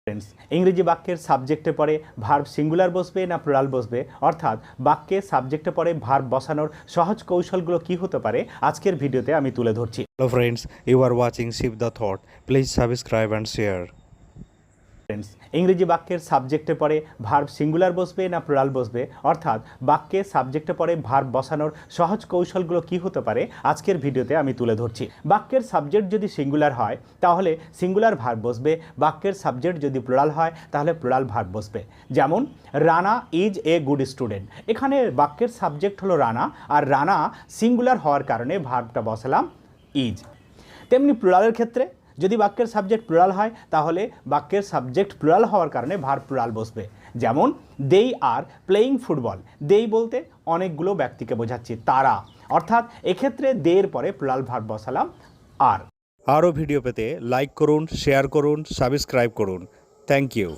Friends, ইংরেজি বাক্যের সাবজেক্টে পরে ভার্ব সিঙ্গুলার বসবে না প্লুরাল বসবে, অর্থাৎ বাক্যে সাবজেক্টে পরে ভার্ব বসানোর সহজ কৌশলগুলো কি হতে পারে আজকের ভিডিওতে আমি তুলে ধরছি। Hello friends, you are watching SHIBDA Thought. Please subscribe and share. Friends, ইংরেজি বাক্যের সাবজেক্টে পরে ভার্ব সিঙ্গুলার বসবে না প্লুরাল বসবে, অর্থাৎ বাক্যে সাবজেক্টে পরে ভার্ব বসানোর সহজ কৌশলগুলো কি হতে পারে আজকের ভিডিওতে আমি তুলে ধরছি। বাক্যের সাবজেক্ট যদি সিঙ্গুলার হয় তাহলে সিঙ্গুলার ভার্ব বসবে, বাক্যের সাবজেক্ট যদি প্লুরাল হয় তাহলে প্লুরাল ভার্ব বসবে। যেমন Rana is a good student, এখানে বাক্যের সাবজেক্ট হলো রানা আর রানা সিঙ্গুলার হওয়ার কারণে ভার্বটা বসালাম ইজ। তেমনি প্লুরালের ক্ষেত্রে যদি বাক্যের সাবজেক্ট প্লুরাল হয় তাহলে বাক্যের সাবজেক্ট প্লুরাল হওয়ার কারণে ভার্ব প্লুরাল বসবে। যেমন দেই আর প্লেয়িং ফুটবল, দেই বলতে অনেকগুলো ব্যক্তিকে বোঝাচ্ছি, তারা, অর্থাৎ এক্ষেত্রে দেয়ের পরে প্লুরাল ভার্ব বসালাম আর। আরও ভিডিও পেতে লাইক করুন, শেয়ার করুন, সাবস্ক্রাইব করুন। Thank you.